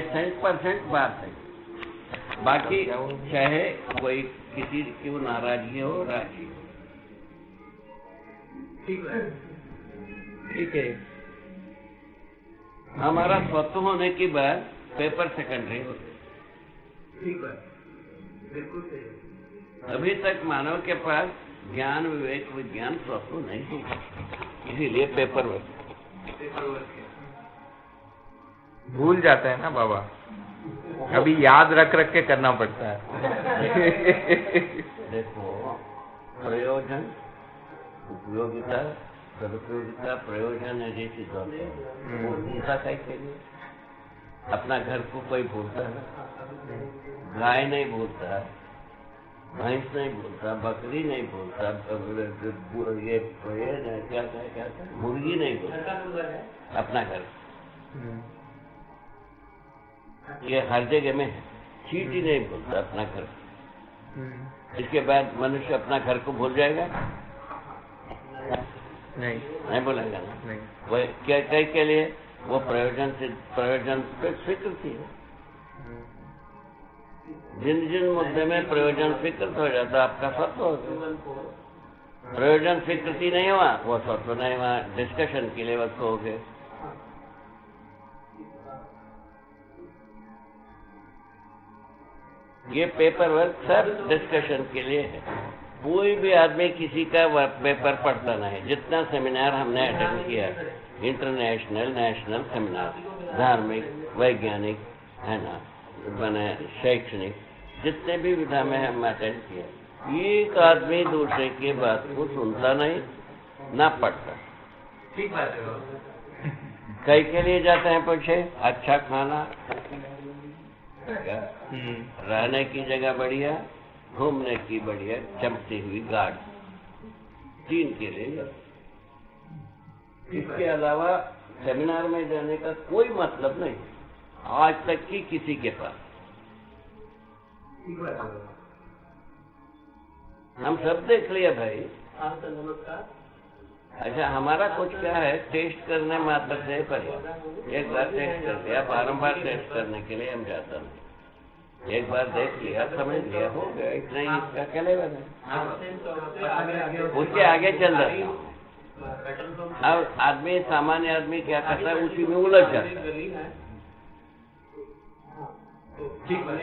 100% बात है। बाकी चाहे कोई किसी की वो नाराजगी हो, राजी हो, ठीक है। हमारा स्वतः होने की बात पेपर सेकेंडरी होते, ठीक है, बिल्कुल सही। अभी तक मानव के पास ज्ञान, विवेक, विज्ञान स्वतः नहीं हुआ, इसीलिए पेपर वर्क भूल जाते हैं ना बाबा, अभी याद रख रख के करना पड़ता है। देखो, प्रयोजन, उपयोगिता, सदुपयोगिता, प्रयोजन है जैसी होते हैं, वो भूलता कैसे नहीं? अपना घर को कोई भूलता है? गाय नहीं भूलता, भैंस नहीं भूलता, बकरी नहीं भूलता, ये क्या मुर्गी नहीं भूलता अपना घर। ये हर जगह में है, चींटी नहीं भूलता अपना घर। इसके बाद मनुष्य अपना घर को भूल जाएगा? नहीं बोलेगा ना। नहीं। वो क्या के लिए? वो प्रयोजन पे स्वीकृति है। जिन जिन मुद्दे में प्रयोजन स्वीकृत हो जाता आपका स्वत्व हो गया। प्रयोजन स्वीकृति नहीं हुआ, वो स्वत्व नहीं हुआ, डिस्कशन के लिए वक्त हो गए। ये पेपर वर्क सब डिस्कशन के लिए है। कोई भी आदमी किसी का पेपर पढ़ता नहीं। जितना सेमिनार हमने अटेंड किया, इंटरनेशनल, नेशनल सेमिनार, धार्मिक, वैज्ञानिक, है ना, मैंने शैक्षणिक, जितने भी विधा में हम अटेंड किया, एक आदमी दूसरे की बात को सुनता नहीं, ना पढ़ता। ठीक बात है। कई के लिए जाते हैं पूछे? अच्छा खाना, रहने की जगह बढ़िया, घूमने की बढ़िया चमकती हुई गाड़ी, 3 के लिए। इसके अलावा सेमिनार में जाने का कोई मतलब नहीं आज तक की किसी के पास। हम सब देख लिया भाई। अच्छा, हमारा कुछ क्या है, टेस्ट करने मात्र से पर्याप्त। एक बार टेस्ट कर लिया, बारंबार टेस्ट करने के लिए हम जाता नहीं। एक बार देख लिया, समझ लिया, हो गया, इतना ही इसका क्या लेवल है, उसके आगे चल जाता है। अब आदमी, सामान्य आदमी क्या करता है, उसी में उलझ जाता है। ठीक है,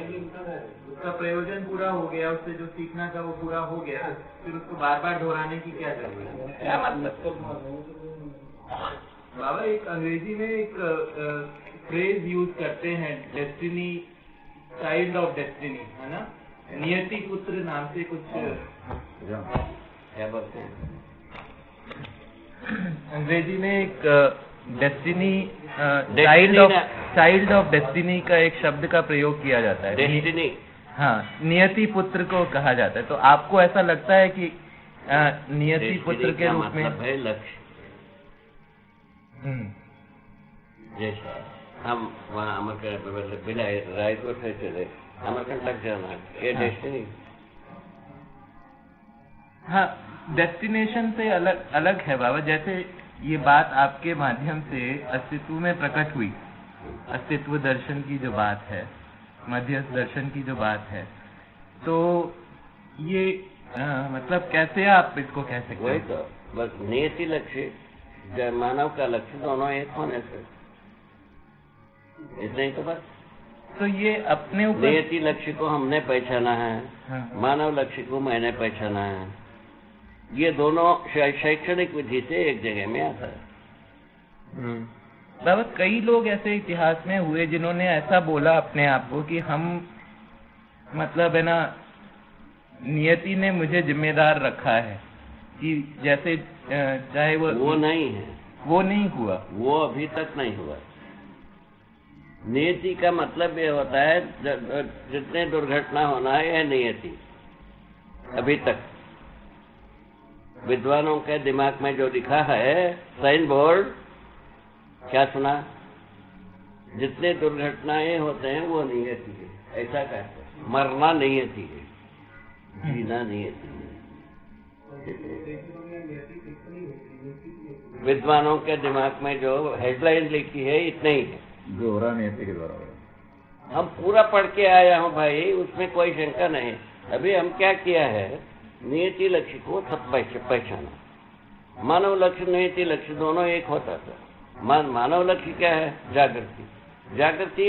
उसका प्रयोजन पूरा हो गया, उससे जो सीखना था वो पूरा हो गया, फिर उसको बार बार दोहराने की क्या जरूरत है? क्या मतलब? बाबा, एक अंग्रेजी में एक फ्रेज यूज करते हैं, डेस्टिनी, चाइल्ड ऑफ डेस्टिनी, है ना, नियति पुत्र नाम से कुछ क्या बोलते हैं अंग्रेजी में एक डेस्टिनी, चाइल्ड ऑफ डेस्टिनी का एक शब्द का प्रयोग किया जाता है। डेस्टिनी, हाँ, नियति पुत्र को कहा जाता है। तो आपको ऐसा लगता है कि नियति पुत्र के रूप में है लक्ष्य? जैसा हम वहाँ अमरकंटक बिना रायपुर से चले अमरकंटक जाना, ये डेस्टिनी। हाँ, डेस्टिनेशन से अलग है बाबा। जैसे ये बात आपके माध्यम से अस्तित्व में प्रकट हुई, अस्तित्व दर्शन की जो बात है, मध्यस्थ दर्शन की जो बात है, तो ये मतलब कैसे आप इसको कह सकते हैं? वही तो, बस नियति लक्ष्य, मानव का लक्ष्य दोनों एक होने से, इतना ही तो बस। तो ये अपने ऊपर, नियति लक्ष्य को हमने पहचाना है, हाँ, मानव लक्ष्य को मैंने पहचाना है, ये दोनों शैक्षणिक विधि से एक जगह में आता है। बाबा, कई लोग ऐसे इतिहास में हुए जिन्होंने ऐसा बोला अपने आप को कि हम, मतलब है ना, नियति ने मुझे जिम्मेदार रखा है, कि जैसे चाहे वो नहीं है, वो नहीं हुआ, वो अभी तक नहीं हुआ। नियति का मतलब ये होता है जितने दुर्घटना होना है, यह नियति। अभी तक विद्वानों के दिमाग में जो लिखा है, साइन बोर्ड, क्या सुना? जितने दुर्घटनाएं होते हैं वो नियति है, ऐसा कहते हैं। मरना नियति है, जीना नियति है। विद्वानों के दिमाग में जो हेडलाइन लिखी है, इतने ही है। दोहरा नियति के द्वारा। हम पूरा पढ़ के आया हूँ भाई, उसमें कोई शंका नहीं। अभी हम क्या किया है, नियति लक्ष्य को सब पहचाना। मानव लक्ष्य नियति लक्ष्य दोनों एक होता था। मानव लक्ष्य क्या है? जागृति। जागृति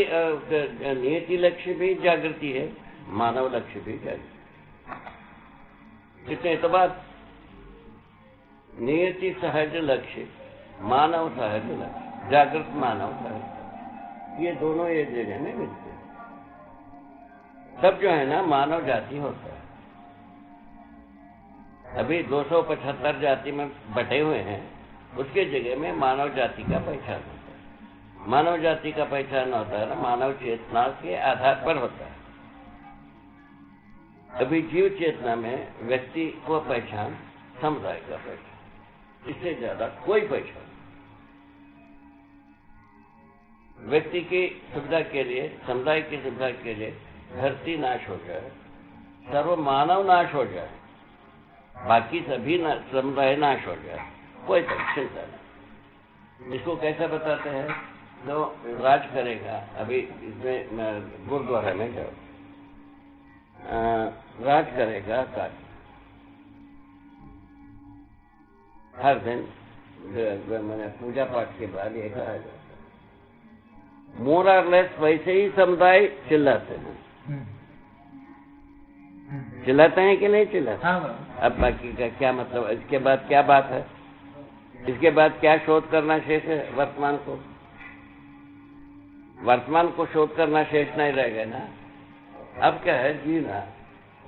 नियति लक्ष्य भी जागृति है, मानव लक्ष्य भी जागृति। कितने तो बात, नियति सहज लक्ष्य, मानव सहज लक्ष्य, जागृत मानव सहज, ये दोनों एक जगह में मिलते हैं। सब जो है ना मानव जाति होता है। अभी 275 जाति में बटे हुए हैं, उसके जगह में मानव जाति का पहचान होता है। मानव जाति का पहचान होता है ना मानव चेतना के आधार पर होता है। अभी जीव चेतना में व्यक्ति को पहचान, समुदाय का पहचान, इससे ज्यादा कोई पहचान। व्यक्ति की सुविधा के लिए, समुदाय की सुविधा के लिए धरती नाश हो जाए, सर्व मानव नाश हो जाए, बाकी सभी समुदाय नाश हो जाए, कोई चिंता नहीं। इसको कैसा बताते हैं? तो राज करेगा, अभी इसमें गुरुद्वारा में जाओ, राज करेगा काली, हर दिन मैंने पूजा पाठ के बाद ये कहा जाता है। मोर और लेस वैसे ही समुदाय चिल्लाते हैं। चिल्लाते हैं कि नहीं चिल्लाते? अब बाकी का क्या मतलब? इसके बाद क्या बात है? इसके बाद क्या शोध करना शेष है? वर्तमान को शोध करना शेष नहीं रहेगा ना। अब क्या है? जीना,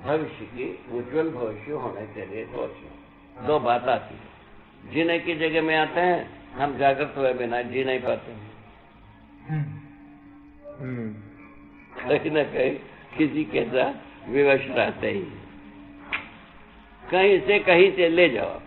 भविष्य की उज्जवल भविष्य होने के लिए सोचना। दो बात आती है। जीने की जगह में आते हैं, हम जागृत हुए बिना जी नहीं पाते हैं। कहीं न कहीं किसी के साथ विवश रहते ही, कहीं से ले जाओ।